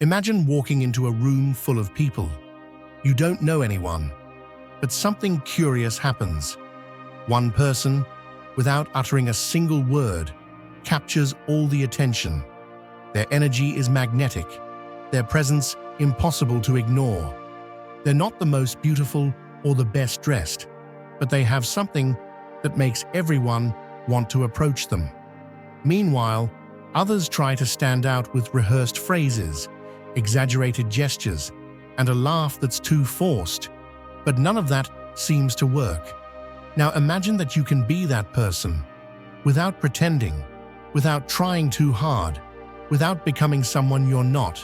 Imagine walking into a room full of people. You don't know anyone, but something curious happens. One person, without uttering a single word, captures all the attention. Their energy is magnetic, their presence impossible to ignore. They're not the most beautiful or the best dressed, but they have something that makes everyone want to approach them. Meanwhile, others try to stand out with rehearsed phrases, exaggerated gestures, and a laugh that's too forced, but none of that seems to work. Now imagine that you can be that person, without pretending, without trying too hard, without becoming someone you're not.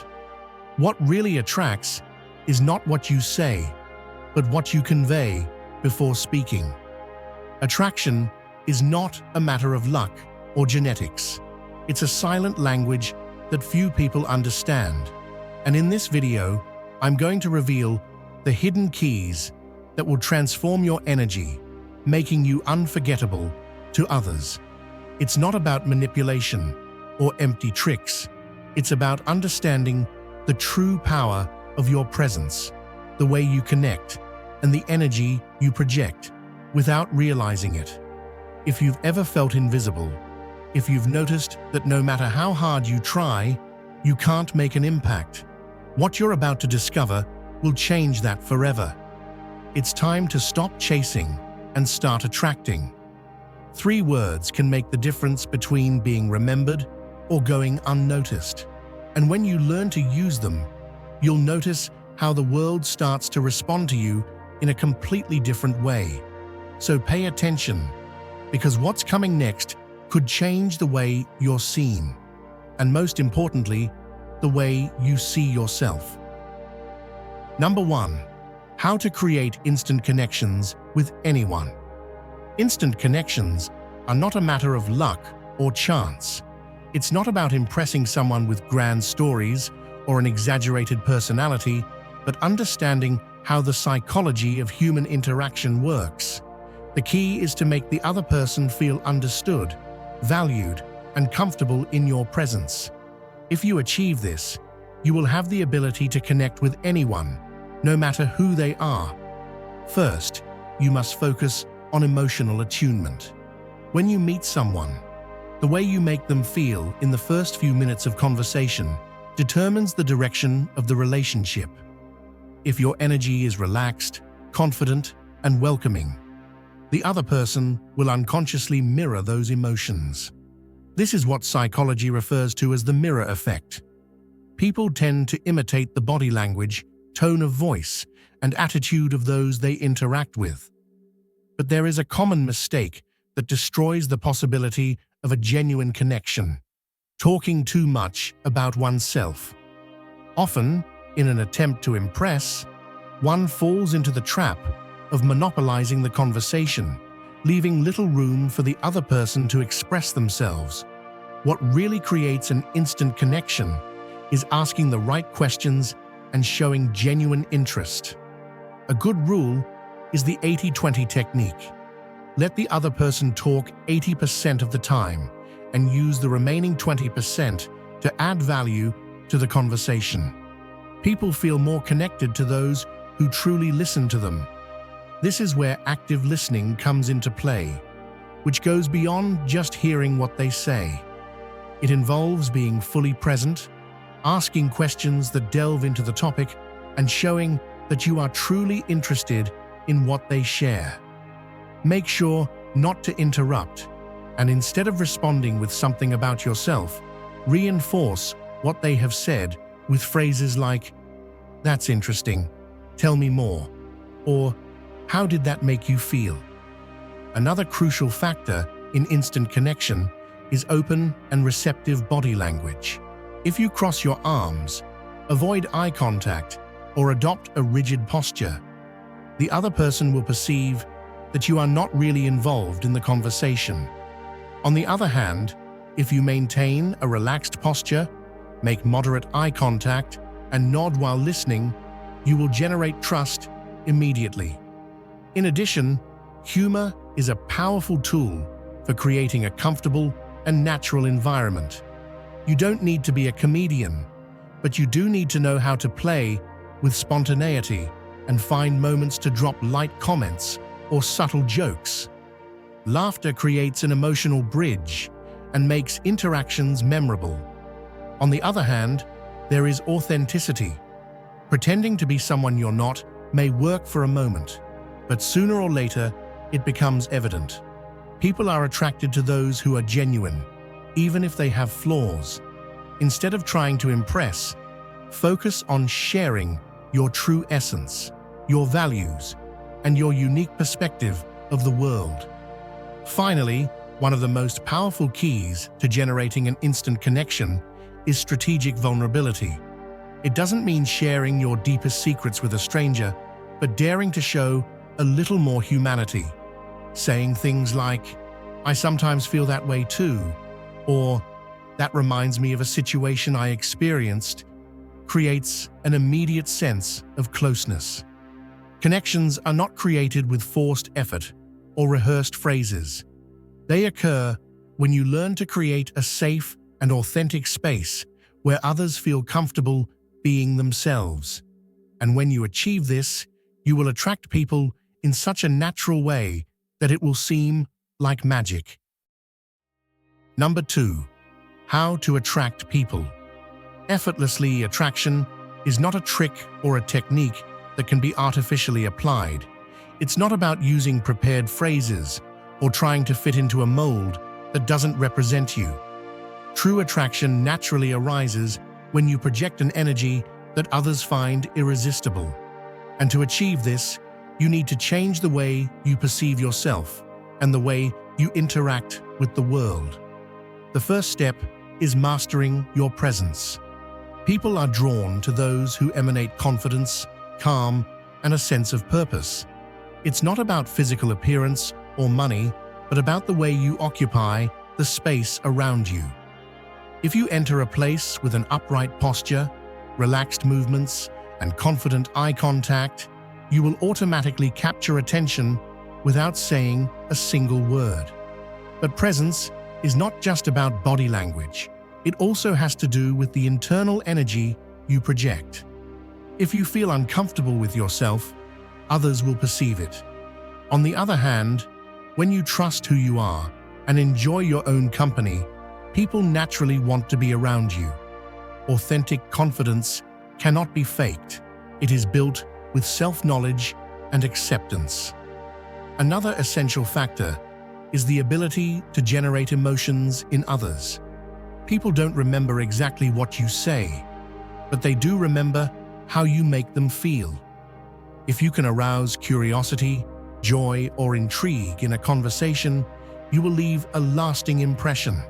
What really attracts is not what you say, but what you convey before speaking. Attraction is not a matter of luck or genetics. It's a silent language that few people understand. And in this video, I'm going to reveal the hidden keys that will transform your energy, making you unforgettable to others. It's not about manipulation or empty tricks. It's about understanding the true power of your presence, the way you connect, and the energy you project without realizing it. If you've ever felt invisible, if you've noticed that no matter how hard you try, you can't make an impact, what you're about to discover will change that forever. It's time to stop chasing and start attracting. 3 words can make the difference between being remembered or going unnoticed. And when you learn to use them, you'll notice how the world starts to respond to you in a completely different way. So pay attention, because what's coming next could change the way you're seen, and most importantly, the way you see yourself. Number 1. How to create instant connections with anyone. Instant connections are not a matter of luck or chance. It's not about impressing someone with grand stories or an exaggerated personality, but understanding how the psychology of human interaction works. The key is to make the other person feel understood, valued, and comfortable in your presence. If you achieve this, you will have the ability to connect with anyone, no matter who they are. First, you must focus on emotional attunement. When you meet someone, the way you make them feel in the first few minutes of conversation determines the direction of the relationship. If your energy is relaxed, confident, and welcoming, the other person will unconsciously mirror those emotions. This is what psychology refers to as the mirror effect. People tend to imitate the body language, tone of voice, and attitude of those they interact with. But there is a common mistake that destroys the possibility of a genuine connection: talking too much about oneself. Often, in an attempt to impress, one falls into the trap of monopolizing the conversation, leaving little room for the other person to express themselves. What really creates an instant connection is asking the right questions and showing genuine interest. A good rule is the 80-20 technique. Let the other person talk 80% of the time and use the remaining 20% to add value to the conversation. People feel more connected to those who truly listen to them. This is where active listening comes into play, which goes beyond just hearing what they say. It involves being fully present, asking questions that delve into the topic, and showing that you are truly interested in what they share. Make sure not to interrupt, and instead of responding with something about yourself, reinforce what they have said with phrases like, "That's interesting, tell me more," or "How did that make you feel?" Another crucial factor in instant connection is open and receptive body language. If you cross your arms, avoid eye contact, or adopt a rigid posture, the other person will perceive that you are not really involved in the conversation. On the other hand, if you maintain a relaxed posture, make moderate eye contact, and nod while listening, you will generate trust immediately. In addition, humor is a powerful tool for creating a comfortable and natural environment. You don't need to be a comedian. but you do need to know how to play with spontaneity and find moments to drop light comments or subtle jokes. Laughter creates an emotional bridge and makes interactions memorable. On the other hand, there is authenticity. Pretending to be someone you're not may work for a moment, but sooner or later, it becomes evident. People are attracted to those who are genuine, even if they have flaws. Instead of trying to impress, focus on sharing your true essence, your values, and your unique perspective of the world. Finally, one of the most powerful keys to generating an instant connection is strategic vulnerability. It doesn't mean sharing your deepest secrets with a stranger, but daring to show a little more humanity. Saying things like, "I sometimes feel that way too," or "that reminds me of a situation I experienced," creates an immediate sense of closeness. Connections are not created with forced effort or rehearsed phrases. They occur when you learn to create a safe and authentic space where others feel comfortable being themselves. And when you achieve this, you will attract people in such a natural way that it will seem like magic. Number 2. How to attract people. Effortlessly attraction is not a trick or a technique that can be artificially applied. It's not about using prepared phrases or trying to fit into a mold that doesn't represent you. True attraction naturally arises when you project an energy that others find irresistible. And to achieve this, you need to change the way you perceive yourself and the way you interact with the world. The first step is mastering your presence. People are drawn to those who emanate confidence, calm, and a sense of purpose. It's not about physical appearance or money, but about the way you occupy the space around you. If you enter a place with an upright posture, relaxed movements, and confident eye contact, you will automatically capture attention without saying a single word. But presence is not just about body language. It also has to do with the internal energy you project. If you feel uncomfortable with yourself, others will perceive it. On the other hand, when you trust who you are and enjoy your own company, people naturally want to be around you. Authentic confidence cannot be faked. It is built with self-knowledge and acceptance. Another essential factor is the ability to generate emotions in others. People don't remember exactly what you say, but they do remember how you make them feel. If you can arouse curiosity, joy, or intrigue in a conversation, you will leave a lasting impression.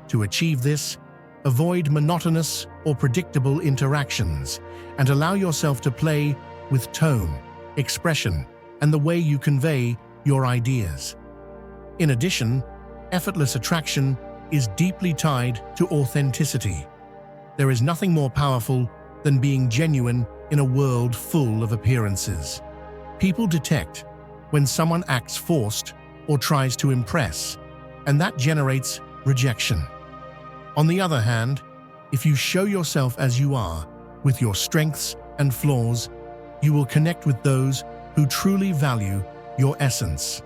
To achieve this, avoid monotonous or predictable interactions and allow yourself to play with tone, expression, and the way you convey your ideas. In addition, effortless attraction is deeply tied to authenticity. There is nothing more powerful than being genuine in a world full of appearances. People detect when someone acts forced or tries to impress, and that generates rejection. On the other hand, if you show yourself as you are, with your strengths and flaws, you will connect with those who truly value your essence.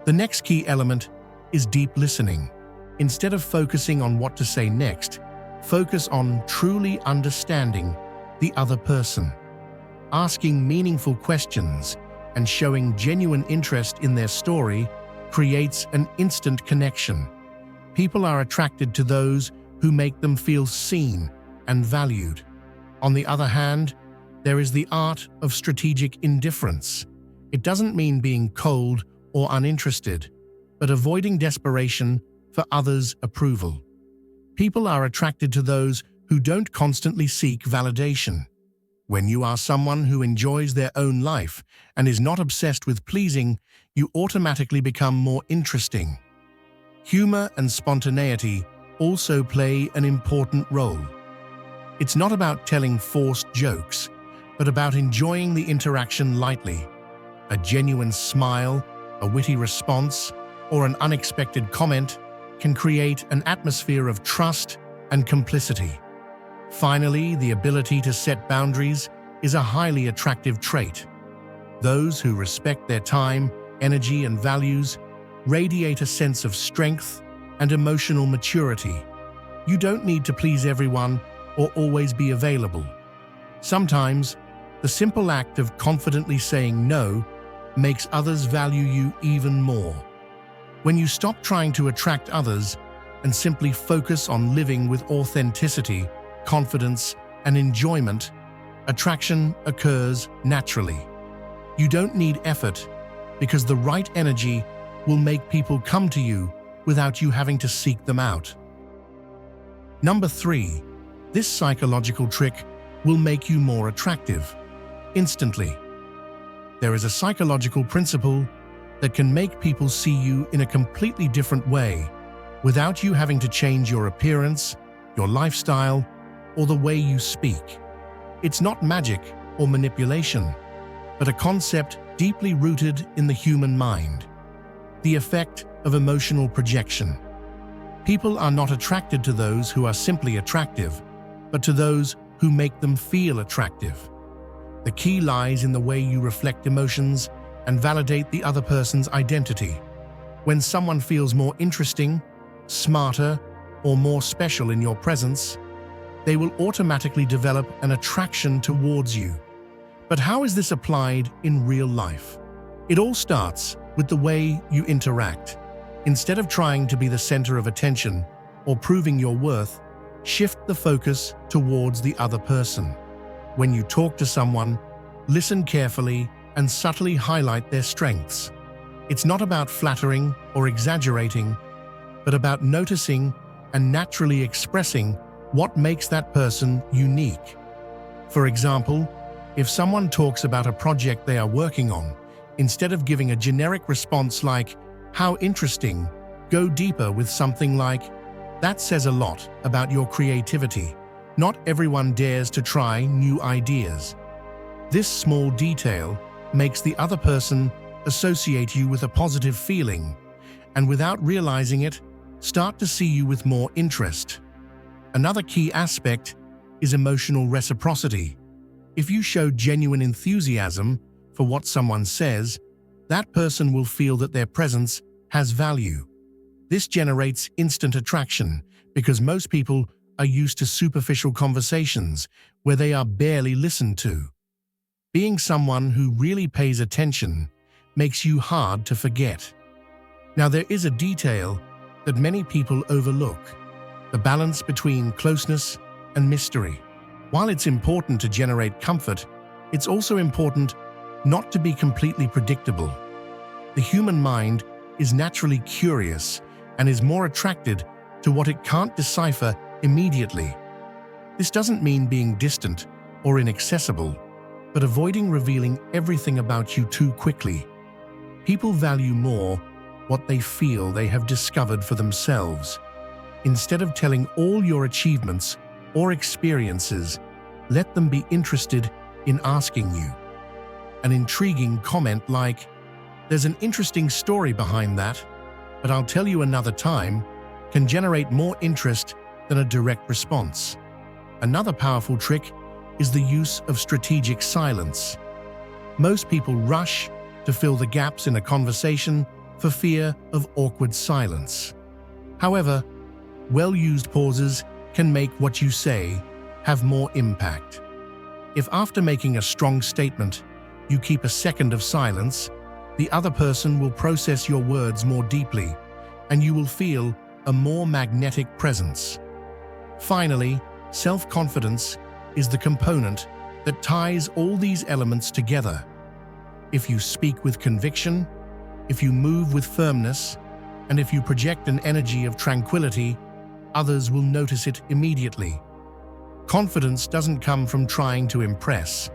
The next key element is deep listening. Instead of focusing on what to say next, focus on truly understanding the other person. Asking meaningful questions and showing genuine interest in their story creates an instant connection. People are attracted to those who make them feel seen and valued. On the other hand, there is the art of strategic indifference. It doesn't mean being cold or uninterested, but avoiding desperation for others' approval. People are attracted to those who don't constantly seek validation. When you are someone who enjoys their own life and is not obsessed with pleasing, you automatically become more interesting. Humor and spontaneity also play an important role. It's not about telling forced jokes, but about enjoying the interaction lightly. A genuine smile, a witty response, or an unexpected comment can create an atmosphere of trust and complicity. Finally, the ability to set boundaries is a highly attractive trait. Those who respect their time, energy, and values radiate a sense of strength and emotional maturity. You don't need to please everyone or always be available. Sometimes, the simple act of confidently saying no makes others value you even more. When you stop trying to attract others and simply focus on living with authenticity, confidence, and enjoyment, attraction occurs naturally. You don't need effort because the right energy will make people come to you without you having to seek them out. Number 3, this psychological trick will make you more attractive instantly. There is a psychological principle that can make people see you in a completely different way without you having to change your appearance, your lifestyle, or the way you speak. It's not magic or manipulation, but a concept deeply rooted in the human mind: the effect of emotional projection. People are not attracted to those who are simply attractive, but to those who make them feel attractive. The key lies in the way you reflect emotions and validate the other person's identity. When someone feels more interesting, smarter, or more special in your presence, they will automatically develop an attraction towards you. But how is this applied in real life? It all starts with the way you interact. Instead of trying to be the center of attention or proving your worth, shift the focus towards the other person. When you talk to someone, listen carefully and subtly highlight their strengths. It's not about flattering or exaggerating, but about noticing and naturally expressing what makes that person unique. For example, if someone talks about a project they are working on, instead of giving a generic response like, "How interesting," go deeper with something like, "That says a lot about your creativity. Not everyone dares to try new ideas." This small detail makes the other person associate you with a positive feeling, and without realizing it, start to see you with more interest. Another key aspect is emotional reciprocity. If you show genuine enthusiasm for what someone says, that person will feel that their presence has value. This generates instant attraction because most people are used to superficial conversations where they are barely listened to. Being someone who really pays attention makes you hard to forget. Now, there is a detail that many people overlook: the balance between closeness and mystery. While it's important to generate comfort, it's also important not to be completely predictable. The human mind is naturally curious and is more attracted to what it can't decipher immediately. This doesn't mean being distant or inaccessible, but avoiding revealing everything about you too quickly. People value more what they feel they have discovered for themselves. Instead of telling all your achievements or experiences, let them be interested in asking you. An intriguing comment like, "There's an interesting story behind that, but I'll tell you another time," can generate more interest than a direct response. Another powerful trick is the use of strategic silence. Most people rush to fill the gaps in a conversation for fear of awkward silence. However, well-used pauses can make what you say have more impact. If after making a strong statement, you keep a second of silence, the other person will process your words more deeply, and you will feel a more magnetic presence. Finally, self-confidence is the component that ties all these elements together. If you speak with conviction, if you move with firmness, and if you project an energy of tranquility, others will notice it immediately. Confidence doesn't come from trying to impress,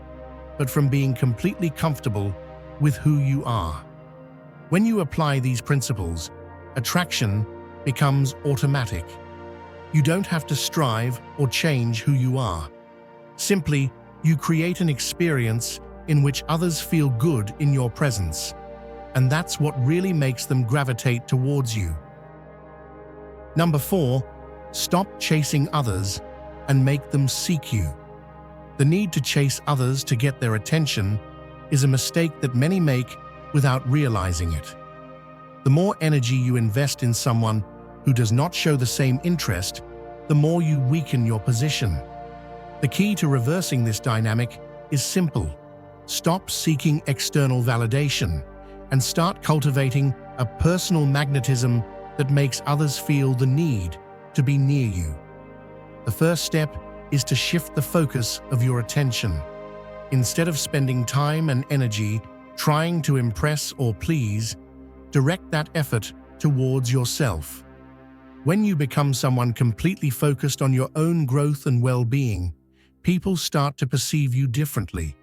but from being completely comfortable with who you are. When you apply these principles, attraction becomes automatic. You don't have to strive or change who you are. Simply, you create an experience in which others feel good in your presence, and that's what really makes them gravitate towards you. Number 4, stop chasing others and make them seek you. The need to chase others to get their attention is a mistake that many make without realizing it. The more energy you invest in someone who does not show the same interest, the more you weaken your position. The key to reversing this dynamic is simple. Stop seeking external validation and start cultivating a personal magnetism that makes others feel the need to be near you. The first step is to shift the focus of your attention. Instead of spending time and energy trying to impress or please, direct that effort towards yourself. When you become someone completely focused on your own growth and well-being, people start to perceive you differently.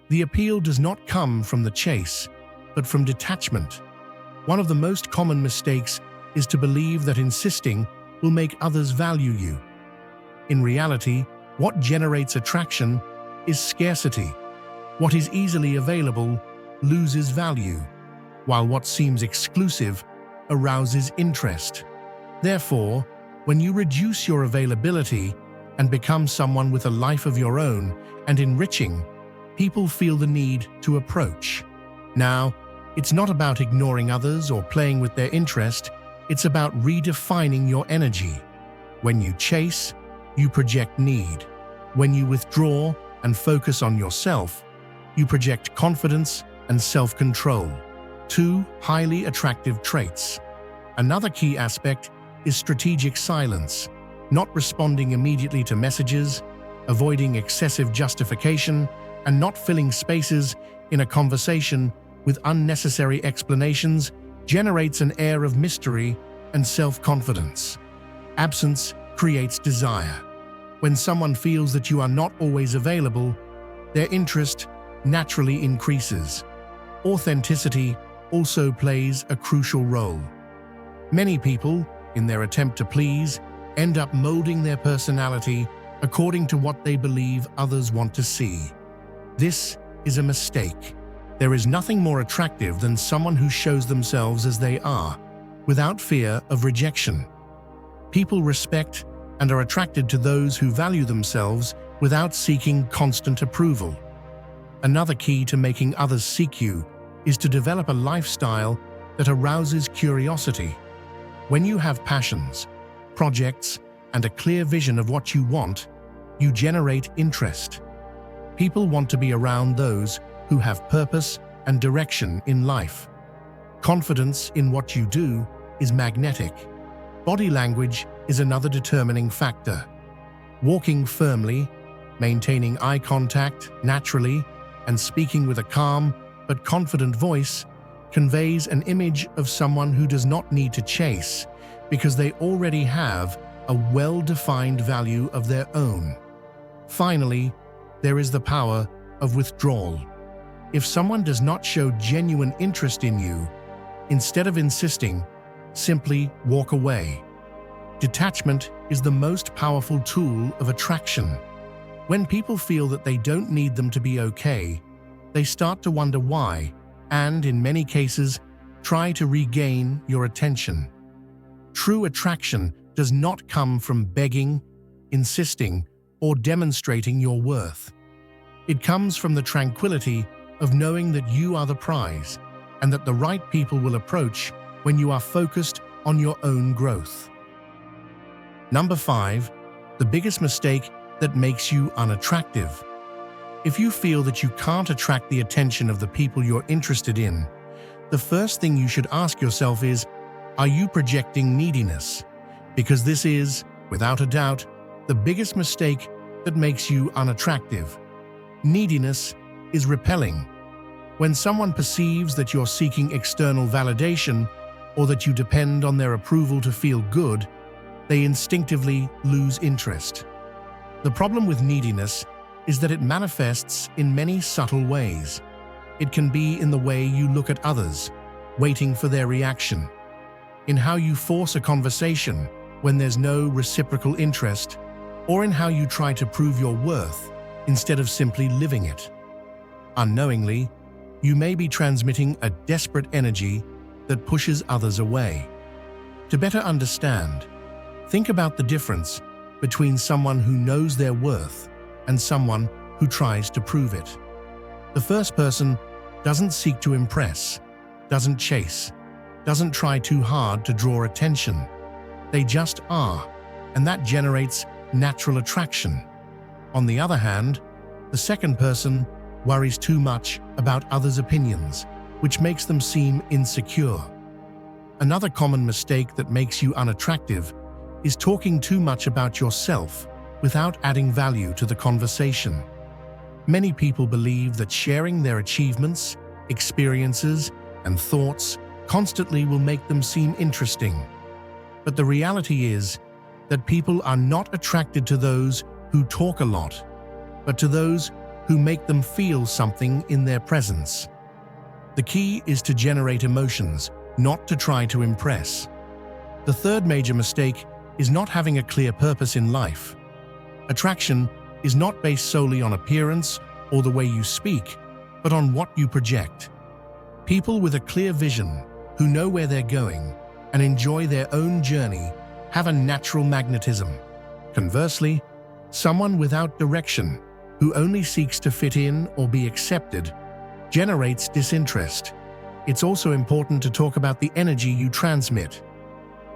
The appeal does not come from the chase, but from detachment. One of the most common mistakes is to believe that insisting will make others value you. In reality, what generates attraction is scarcity. What is easily available loses value, while what seems exclusive arouses interest. Therefore, when you reduce your availability and become someone with a life of your own and enriching, people feel the need to approach. Now, it's not about ignoring others or playing with their interest, it's about redefining your energy. When you chase, you project need. When you withdraw and focus on yourself, you project confidence and self-control. Two highly attractive traits. Another key aspect is strategic silence, not responding immediately to messages, avoiding excessive justification, and not filling spaces in a conversation with unnecessary explanations generates an air of mystery and self-confidence. Absence creates desire. When someone feels that you are not always available, their interest naturally increases. Authenticity also plays a crucial role. Many people, in their attempt to please, end up molding their personality according to what they believe others want to see. This is a mistake. There is nothing more attractive than someone who shows themselves as they are, without fear of rejection. People respect and are attracted to those who value themselves without seeking constant approval. Another key to making others seek you is to develop a lifestyle that arouses curiosity. When you have passions, projects, and a clear vision of what you want, you generate interest. People want to be around those who have purpose and direction in life. Confidence in what you do is magnetic. Body language is another determining factor. Walking firmly, maintaining eye contact naturally, and speaking with a calm but confident voice conveys an image of someone who does not need to chase because they already have a well-defined value of their own. Finally, there is the power of withdrawal. If someone does not show genuine interest in you, instead of insisting, simply walk away. Detachment is the most powerful tool of attraction. When people feel that they don't need them to be okay, they start to wonder why, and in many cases, try to regain your attention. True attraction does not come from begging, insisting, or demonstrating your worth. It comes from the tranquility of knowing that you are the prize and that the right people will approach when you are focused on your own growth. Number 5, the biggest mistake that makes you unattractive. If you feel that you can't attract the attention of the people you're interested in, the first thing you should ask yourself is, are you projecting neediness? Because this is, without a doubt, the biggest mistake that makes you unattractive. Neediness is repelling. When someone perceives that you're seeking external validation or that you depend on their approval to feel good, they instinctively lose interest. The problem with neediness is that it manifests in many subtle ways. It can be in the way you look at others, waiting for their reaction, in how you force a conversation when there's no reciprocal interest, or in how you try to prove your worth instead of simply living it. Unknowingly, you may be transmitting a desperate energy that pushes others away. To better understand, think about the difference between someone who knows their worth and someone who tries to prove it. The first person doesn't seek to impress, doesn't chase, doesn't try too hard to draw attention. They just are, and that generates natural attraction. On the other hand, the second person worries too much about others' opinions, which makes them seem insecure. Another common mistake that makes you unattractive is talking too much about yourself without adding value to the conversation. Many people believe that sharing their achievements, experiences, and thoughts constantly will make them seem interesting. But the reality is that people are not attracted to those who talk a lot, but to those who make them feel something in their presence. The key is to generate emotions, not to try to impress. The third major mistake is not having a clear purpose in life. Attraction is not based solely on appearance or the way you speak, but on what you project. People with a clear vision, who know where they're going and enjoy their own journey, have a natural magnetism. Conversely, someone without direction, who only seeks to fit in or be accepted, generates disinterest. It's also important to talk about the energy you transmit.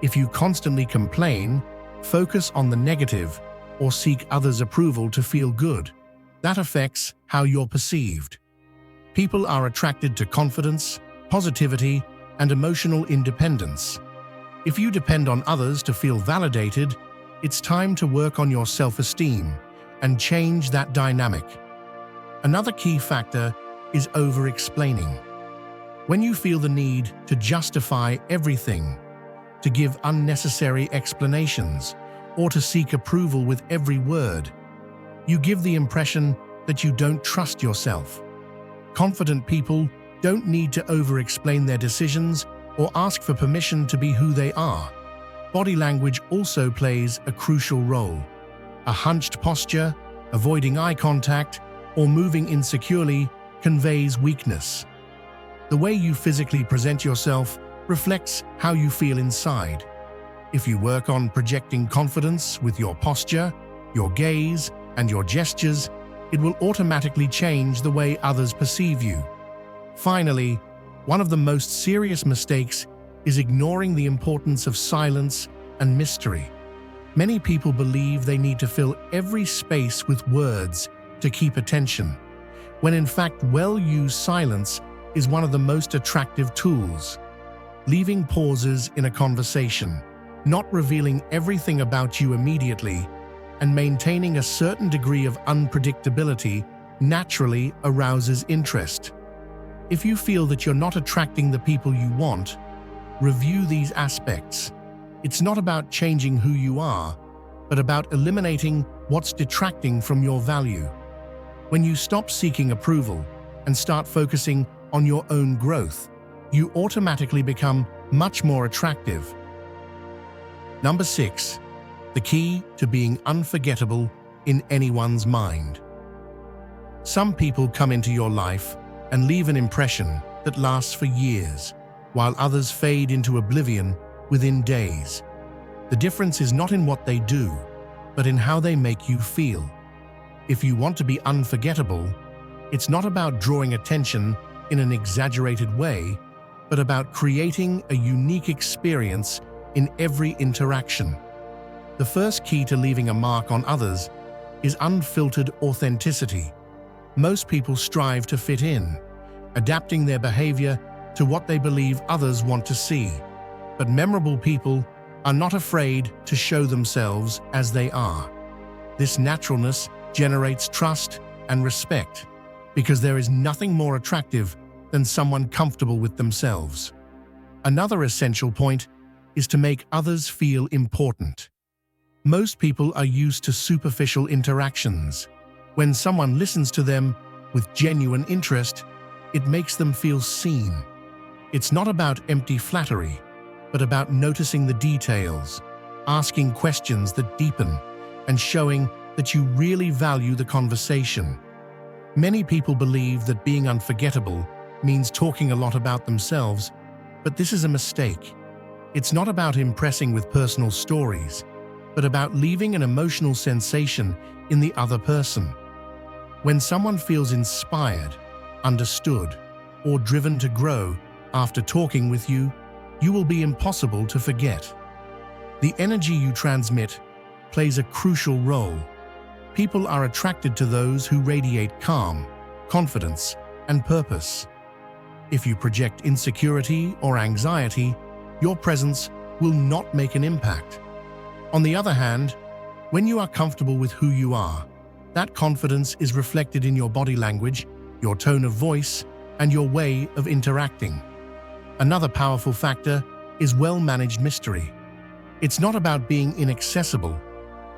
If you constantly complain, focus on the negative, or seek others' approval to feel good, that affects how you're perceived. People are attracted to confidence, positivity, and emotional independence. If you depend on others to feel validated, it's time to work on your self-esteem and change that dynamic. Another key factor is over-explaining. When you feel the need to justify everything, to give unnecessary explanations, or to seek approval with every word, you give the impression that you don't trust yourself. Confident people don't need to over-explain their decisions or ask for permission to be who they are. Body language also plays a crucial role. A hunched posture, avoiding eye contact, or moving insecurely conveys weakness. The way you physically present yourself reflects how you feel inside. If you work on projecting confidence with your posture, your gaze, and your gestures, it will automatically change the way others perceive you. Finally, one of the most serious mistakes is ignoring the importance of silence and mystery. Many people believe they need to fill every space with words to keep attention, when in fact well-used silence is one of the most attractive tools. Leaving pauses in a conversation, not revealing everything about you immediately, and maintaining a certain degree of unpredictability naturally arouses interest. If you feel that you're not attracting the people you want, review these aspects. It's not about changing who you are, but about eliminating what's detracting from your value. When you stop seeking approval and start focusing on your own growth, you automatically become much more attractive. Number 6. The key to being unforgettable in anyone's mind. Some people come into your life and leave an impression that lasts for years, while others fade into oblivion within days. The difference is not in what they do, but in how they make you feel. If you want to be unforgettable, it's not about drawing attention in an exaggerated way, but about creating a unique experience in every interaction. The first key to leaving a mark on others is unfiltered authenticity. Most people strive to fit in, adapting their behavior to what they believe others want to see. But memorable people are not afraid to show themselves as they are. This naturalness generates trust and respect, because there is nothing more attractive than someone comfortable with themselves. Another essential point is to make others feel important. Most people are used to superficial interactions. When someone listens to them with genuine interest, it makes them feel seen. It's not about empty flattery, but about noticing the details, asking questions that deepen, and showing that you really value the conversation. Many people believe that being unforgettable means talking a lot about themselves, but this is a mistake. It's not about impressing with personal stories. but about leaving an emotional sensation in the other person. When someone feels inspired, understood, or driven to grow after talking with you, you will be impossible to forget. The energy you transmit plays a crucial role. People are attracted to those who radiate calm, confidence, and purpose. If you project insecurity or anxiety, your presence will not make an impact. On the other hand, when you are comfortable with who you are, that confidence is reflected in your body language, your tone of voice, and your way of interacting. Another powerful factor is well-managed mystery. It's not about being inaccessible,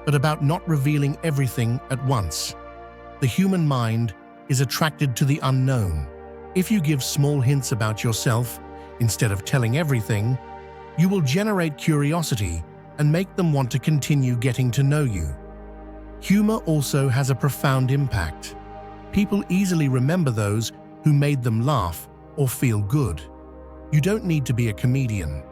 but about not revealing everything at once. The human mind is attracted to the unknown. If you give small hints about yourself instead of telling everything, you will generate curiosity and make them want to continue getting to know you. Humor also has a profound impact. People easily remember those who made them laugh or feel good. You don't need to be a comedian,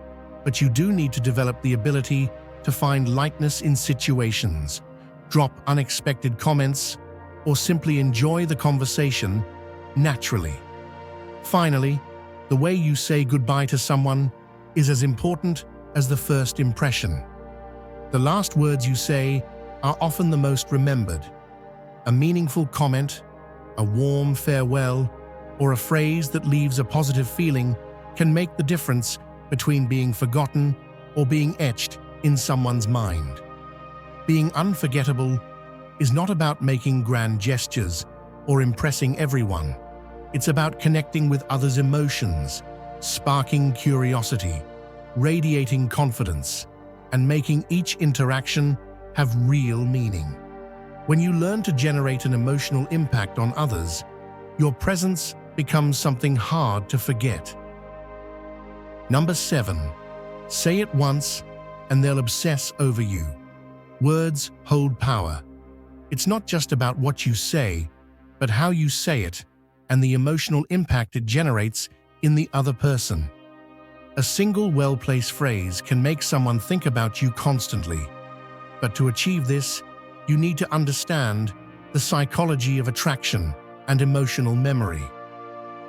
but you do need to develop the ability to find lightness in situations, drop unexpected comments, or simply enjoy the conversation naturally. Finally, the way you say goodbye to someone is as important as the first impression. The last words you say are often the most remembered. A meaningful comment, a warm farewell, or a phrase that leaves a positive feeling can make the difference between being forgotten or being etched in someone's mind. Being unforgettable is not about making grand gestures or impressing everyone. It's about connecting with others' emotions, sparking curiosity, radiating confidence, and making each interaction have real meaning. When you learn to generate an emotional impact on others, your presence becomes something hard to forget. Number 7. Say it once, and they'll obsess over you. Words hold power. It's not just about what you say, but how you say it and the emotional impact it generates in the other person. A single well-placed phrase can make someone think about you constantly. But to achieve this, you need to understand the psychology of attraction and emotional memory.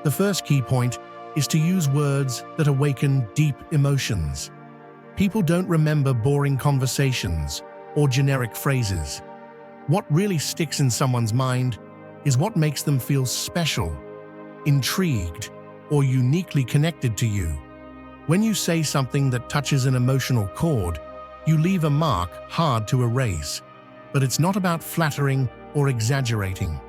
The first key point is to use words that awaken deep emotions. People don't remember boring conversations or generic phrases. What really sticks in someone's mind is what makes them feel special, intrigued, or uniquely connected to you. When you say something that touches an emotional chord, you leave a mark hard to erase. But it's not about flattering or exaggerating.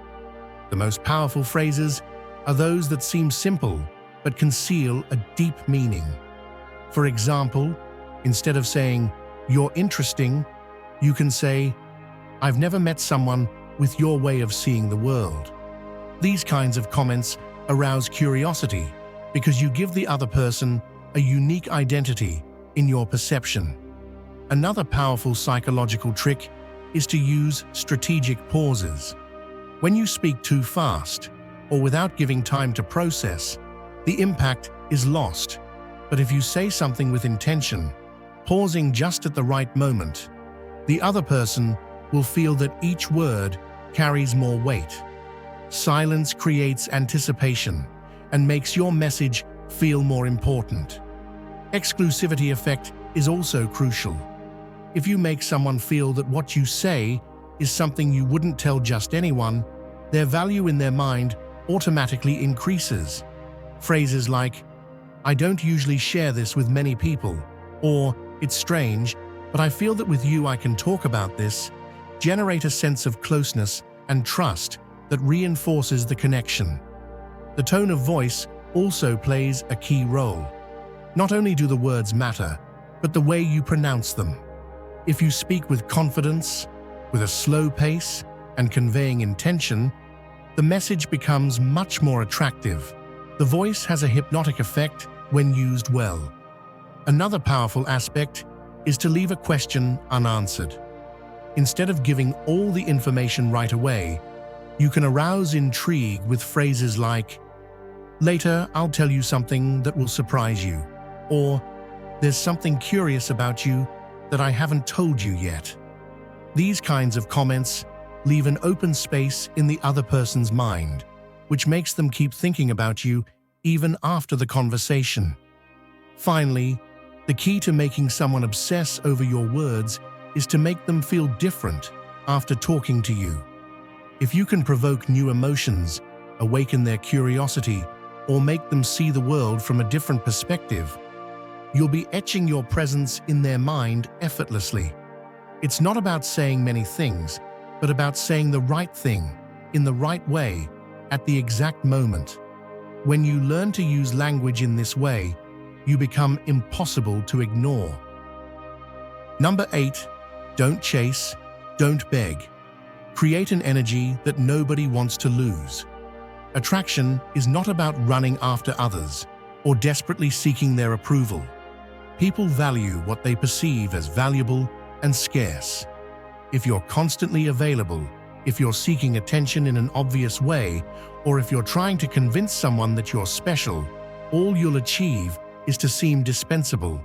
The most powerful phrases are those that seem simple but conceal a deep meaning. For example, instead of saying, "You're interesting," you can say, "I've never met someone with your way of seeing the world." These kinds of comments arouse curiosity because you give the other person a unique identity in your perception. Another powerful psychological trick is to use strategic pauses. When you speak too fast or without giving time to process, the impact is lost. But if you say something with intention, pausing just at the right moment, the other person will feel that each word carries more weight. Silence creates anticipation and makes your message feel more important. Exclusivity effect is also crucial. If you make someone feel that what you say is something you wouldn't tell just anyone, their value in their mind automatically increases. Phrases like, "I don't usually share this with many people," or "It's strange, but I feel that with you I can talk about this," generate a sense of closeness and trust that reinforces the connection. The tone of voice also plays a key role. Not only do the words matter, but the way you pronounce them. If you speak with confidence, with a slow pace, and conveying intention, the message becomes much more attractive. The voice has a hypnotic effect when used well. Another powerful aspect is to leave a question unanswered. Instead of giving all the information right away, you can arouse intrigue with phrases like, "Later, I'll tell you something that will surprise you," or "There's something curious about you that I haven't told you yet?" These kinds of comments leave an open space in the other person's mind, which makes them keep thinking about you even after the conversation. Finally, the key to making someone obsess over your words is to make them feel different after talking to you. If you can provoke new emotions, awaken their curiosity, or make them see the world from a different perspective, you'll be etching your presence in their mind effortlessly. It's not about saying many things, but about saying the right thing, in the right way, at the exact moment. When you learn to use language in this way, you become impossible to ignore. Number 8, don't chase, don't beg. Create an energy that nobody wants to lose. Attraction is not about running after others or desperately seeking their approval. People value what they perceive as valuable and scarce. If you're constantly available, if you're seeking attention in an obvious way, or if you're trying to convince someone that you're special, all you'll achieve is to seem dispensable.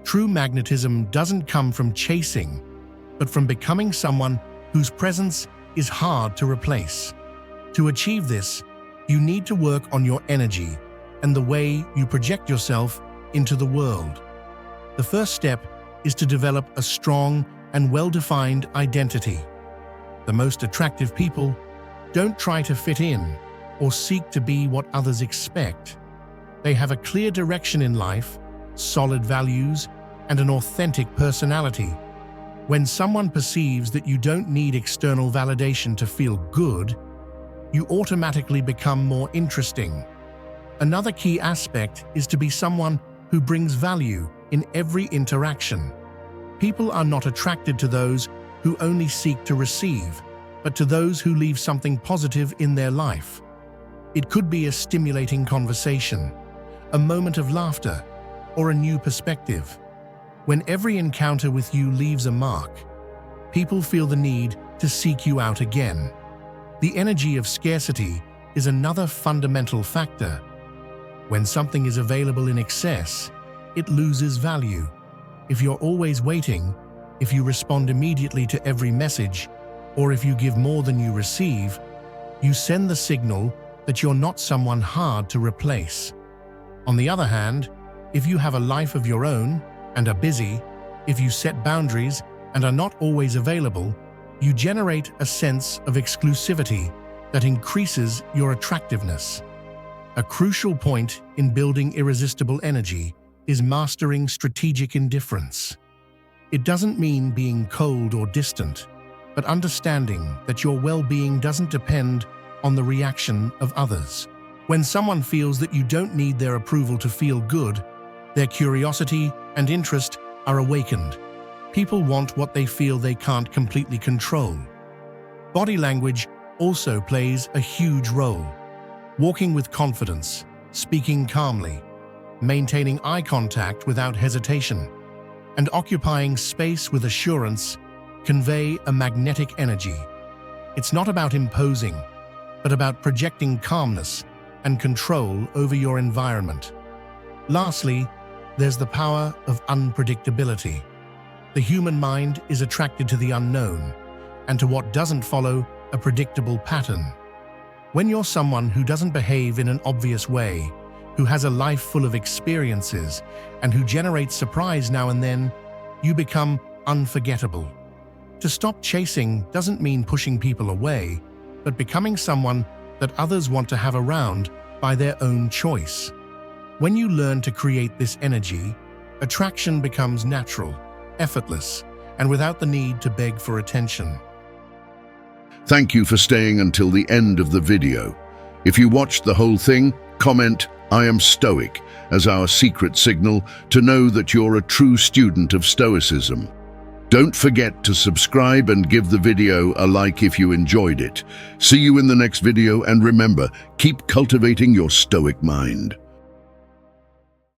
True magnetism doesn't come from chasing, but from becoming someone whose presence is hard to replace. To achieve this, you need to work on your energy and the way you project yourself into the world. The first step is to develop a strong and well-defined identity. The most attractive people don't try to fit in or seek to be what others expect. They have a clear direction in life, solid values, and an authentic personality. When someone perceives that you don't need external validation to feel good, you automatically become more interesting. Another key aspect is to be someone who brings value in every interaction. People are not attracted to those who only seek to receive, but to those who leave something positive in their life. It could be a stimulating conversation, a moment of laughter, or a new perspective. When every encounter with you leaves a mark, people feel the need to seek you out again. The energy of scarcity is another fundamental factor. When something is available in excess, it loses value. If you're always waiting, if you respond immediately to every message, or if you give more than you receive, you send the signal that you're not someone hard to replace. On the other hand, if you have a life of your own and are busy, if you set boundaries and are not always available, you generate a sense of exclusivity that increases your attractiveness. A crucial point in building irresistible energy is mastering strategic indifference. It doesn't mean being cold or distant, but understanding that your well-being doesn't depend on the reaction of others. When someone feels that you don't need their approval to feel good, their curiosity and interest are awakened. People want what they feel they can't completely control. Body language also plays a huge role. Walking with confidence, speaking calmly, maintaining eye contact without hesitation, and occupying space with assurance convey a magnetic energy. It's not about imposing, but about projecting calmness and control over your environment. Lastly, there's the power of unpredictability. The human mind is attracted to the unknown and to what doesn't follow a predictable pattern. When you're someone who doesn't behave in an obvious way, who has a life full of experiences, and who generates surprise now and then, you become unforgettable. To stop chasing doesn't mean pushing people away, but becoming someone that others want to have around by their own choice. When you learn to create this energy, attraction becomes natural, effortless, and without the need to beg for attention. Thank you for staying until the end of the video. If you watched the whole thing, comment "I am Stoic" as our secret signal to know that you're a true student of Stoicism. Don't forget to subscribe and give the video a like if you enjoyed it. See you in the next video, and remember, keep cultivating your Stoic mind.